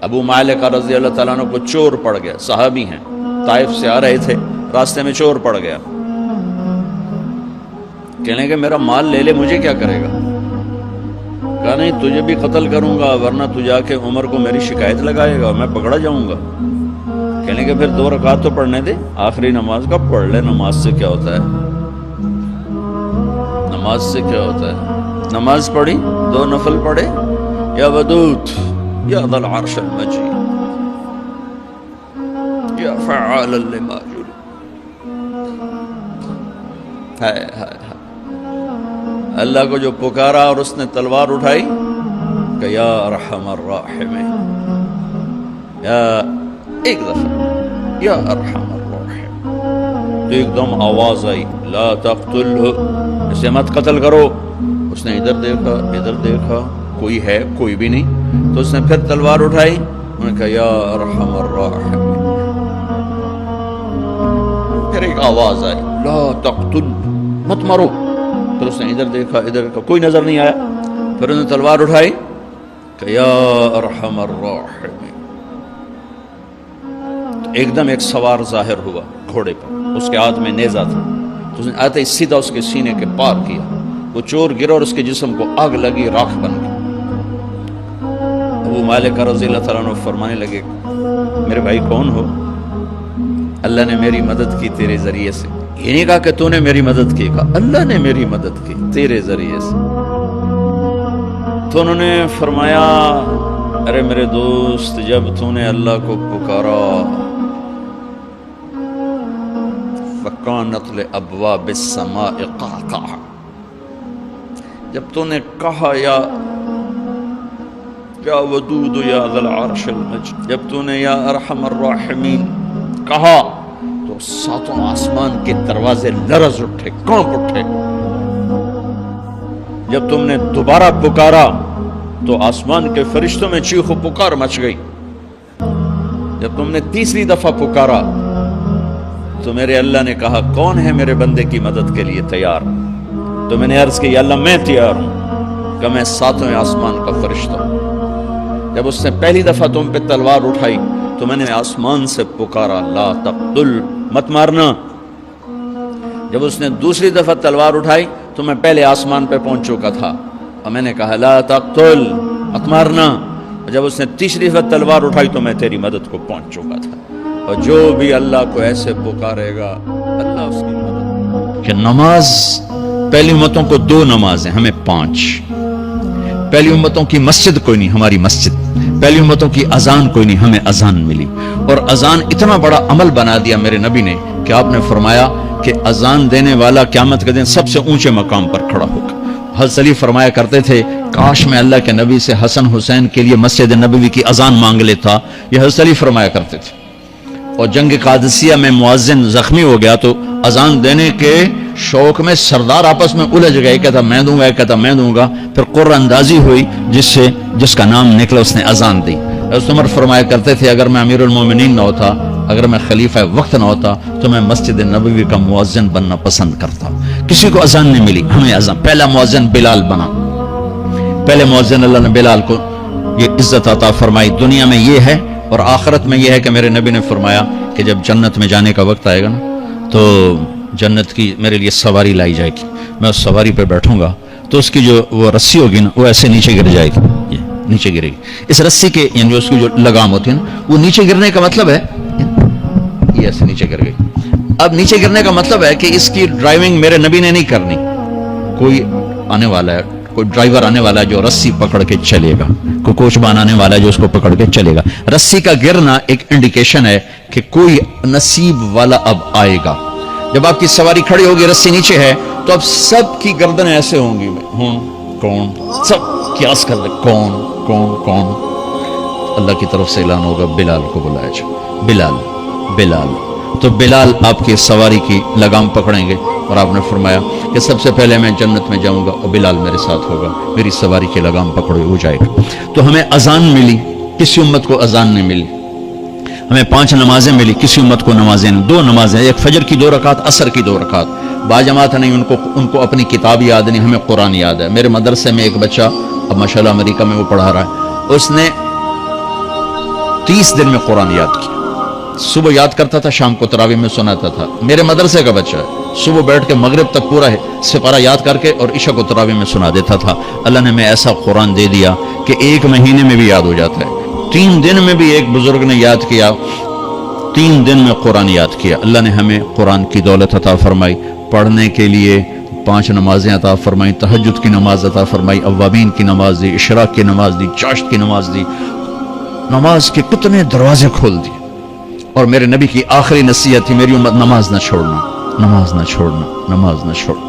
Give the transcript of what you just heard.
ابو مالک رضی اللہ تعالیٰ عنہ کو چور پڑ گیا، صحابی ہیں، طائف سے آ رہے تھے، راستے میں چور پڑ گیا، کہنے کہ میرا مال لے لے، مجھے کیا کرے گا؟ کہا نہیں، تجھے بھی قتل کروں گا، ورنہ تو جا کے عمر کو میری شکایت لگائے گا، میں پکڑا جاؤں گا۔ کہنے کہ پھر 2 رکعت تو پڑھنے دے، آخری نماز کا پڑھ لے، نماز سے کیا ہوتا ہے؟ نماز سے کیا ہوتا ہے؟ نماز پڑھی، 2 نفل پڑھے، یا ودود یا ذا العرش المجید یا فعالا لما یرید۔ ہائے ہائے ہائے، اللہ کو جو پکارا اور اس نے تلوار اٹھائی کہ یا ارحم الراحمین، یا ایک دفعہ یا ارحم الراحمین، تو ایک دم آواز آئی لا تقتلہ، اسے مت قتل کرو۔ اس نے ادھر دیکھا، کوئی ہے؟ کوئی بھی نہیں۔ تو اس نے پھر تلوار اٹھائی، انہوں نے کہا یا ارحم الراحمین، پھر ایک آواز آئی لا تقتل، مت مارو۔ پھر اس نے ادھر دیکھا، کوئی نظر نہیں آیا۔ پھر انہوں نے تلوار اٹھائی کہ یا ارحم الراحمین۔ ایک دم ایک سوار ظاہر ہوا گھوڑے پر، اس کے ہاتھ میں نیزہ تھا، تو اس نے آتے ہی سیدھا اس کے سینے کے پار کیا، وہ چور گرا اور اس کے جسم کو آگ لگی، راکھ بن گئی۔ ابو مالک رضی اللہ تعالیٰ عنہ فرمانے لگے میرے بھائی کون ہو؟ اللہ نے میری مدد کی تیرے ذریعے سے۔ یہ نہیں کہا کہ تو نے میری مدد کی، کہا اللہ نے میری مدد کی تیرے ذریعے سے۔ تو انہوں نے فرمایا ارے میرے دوست، جب تو نے اللہ کو پکارا فَكَانَتْ لِأَبْوَابِ السَّمَاءِ قَعْقَعَ، جب تو نے کہا یا ودود یا ذا العرش المجید، جب تو نے یا ارحم الراحمین کہا تو 7 آسمان کے دروازے لرز اٹھے، کانپ اٹھے۔ جب تم نے دوبارہ پکارا تو آسمان کے فرشتوں میں چیخ و پکار مچ گئی۔ جب تم نے 3ری دفعہ پکارا تو میرے اللہ نے کہا کون ہے میرے بندے کی مدد کے لیے تیار؟ تو میں نے عرض کی یا اللہ میں تیار ہوں، کہ میں 7ویں آسمان کا فرشتہ ہوں۔ جب اس نے پہلی دفعہ تم پہ تلوار اٹھائی تو میں نے آسمان سے پکارا لا تقتل، مت مارنا۔ جب اس نے 2ری دفعہ تلوار اٹھائی تو میں پہلے آسمان پہ پہنچ چکا تھا اور میں نے کہا لا تقتل، مت مارنا۔ جب اس نے 3ری دفعہ تلوار اٹھائی تو میں تیری مدد کو پہنچ چکا تھا۔ اور جو بھی اللہ کو ایسے پکارے گا اللہ اس کی مدد۔ کہ نماز پہلی امتوں کو 2 نمازیں، ہمیں 5۔ پہلی امتوں کی مسجد کوئی نہیں، ہماری مسجد۔ پہلی امتوں کی اذان کوئی نہیں، ہمیں اذان ملی۔ اور اذان اتنا بڑا عمل بنا دیا میرے نبی نے کہ آپ نے فرمایا کہ اذان دینے والا قیامت کے دن سب سے اونچے مقام پر کھڑا ہوگا۔ حضرت علی فرمایا کرتے تھے کاش میں اللہ کے نبی سے حسن حسین کے لیے مسجد نبوی کی اذان مانگ لیتا، یہ حضرت علی فرمایا کرتے تھے۔ اور جنگ قادسیہ میں مؤذن زخمی ہو گیا تو اذان دینے کے شوق میں سردار آپس میں الجھ گئے، کہتا میں دوں گا، کہتا میں دوں گا۔ پھر قرہ اندازی ہوئی، جس کا نام نکلا اس نے اذان دی۔ حضرت عمر فرمایا کرتے تھے اگر میں امیر المومنین نہ ہوتا، اگر میں خلیفہ وقت نہ ہوتا تو میں مسجد نبوی کا مؤذن بننا پسند کرتا۔ کسی کو اذان نہیں ملی، ہمیں اذان۔ پہلا مؤذن بلال بنا، پہلے مؤذن اللہ نے بلال کو یہ عزت عطا فرمائی۔ دنیا میں یہ ہے اور آخرت میں یہ ہے کہ میرے نبی نے فرمایا کہ جب جنت میں جانے کا وقت آئے گا نا تو جنت کی میرے لیے سواری لائی جائے گی، میں اس سواری پہ بیٹھوں گا تو اس کی جو وہ رسی ہوگی نا وہ ایسے نیچے گر جائے گی، یہ نیچے گرے گی۔ اس رسی کے یعنی اس کی جو لگام ہوتی ہے نا وہ نیچے گرنے کا مطلب ہے یہ ایسے نیچے گر گئی۔ اب نیچے گرنے کا مطلب ہے کہ اس کی ڈرائیونگ میرے نبی نے نہیں کرنی، کوئی آنے والا ہے، کوئی ڈرائیور آنے والا ہے جو رسی پکڑ کے چلے گا، کوئی کوچبان آنے والا ہے جو اس کو پکڑ کے چلے گا۔ رسی کا گرنا ایک انڈیکیشن ہے کہ کوئی نصیب والا اب آئے گا۔ جب آپ کی سواری کھڑی ہوگی، رسی نیچے ہے تو اب سب کی گردنیں ایسے ہوں گی، کون، سب قیاس کر لیں کون۔ اللہ کی طرف سے اعلان ہوگا بلال کو بلایا جائے، بلال۔ تو بلال آپ کی سواری کی لگام پکڑیں گے اور آپ نے فرمایا کہ سب سے پہلے میں جنت میں جاؤں گا اور بلال میرے ساتھ ہوگا، میری سواری کی لگام پکڑے ہو جائے گا۔ تو ہمیں اذان ملی، کسی امت کو اذان نہیں ملی۔ ہمیں 5 نمازیں ملی، کسی امت کو نمازیں نہیں۔ 2 نمازیں، ایک فجر کی 2 رکعت، عصر کی 2 رکعت۔ باجماعت نہیں، ان کو اپنی کتاب یاد نہیں، ہمیں قرآن یاد ہے۔ میرے مدرسے میں ایک بچہ اب ماشاءاللہ امریکہ میں وہ پڑھا رہا ہے، اس نے 30 دن میں قرآن یاد کیا. صبح یاد کرتا تھا، شام کو تراویح میں سناتا تھا. میرے مدرسے کا بچہ ہے، صبح بیٹھ کے مغرب تک پورا ہے سپارہ یاد کر کے اور عشاء کو تراویح میں سنا دیتا تھا. اللہ نے ہمیں ایسا قرآن دے دیا کہ 1 مہینے میں بھی یاد ہو جاتا ہے. 3 دن میں بھی ایک بزرگ نے یاد کیا، 3 دن میں قرآن یاد کیا. اللہ نے ہمیں قرآن کی دولت عطا فرمائی، پڑھنے کے لیے 5 نمازیں عطا فرمائی، تہجد کی نماز عطا فرمائی، اوابین کی نماز دی، اشراق کی نماز دی، چاشت کی نماز دی. نماز کے کتنے دروازے کھول دیے. اور میرے نبی کی آخری نصیحت تھی، میری امت نماز نہ چھوڑنا، نماز نہ چھوڑنا، نماز نہ چھوڑنا.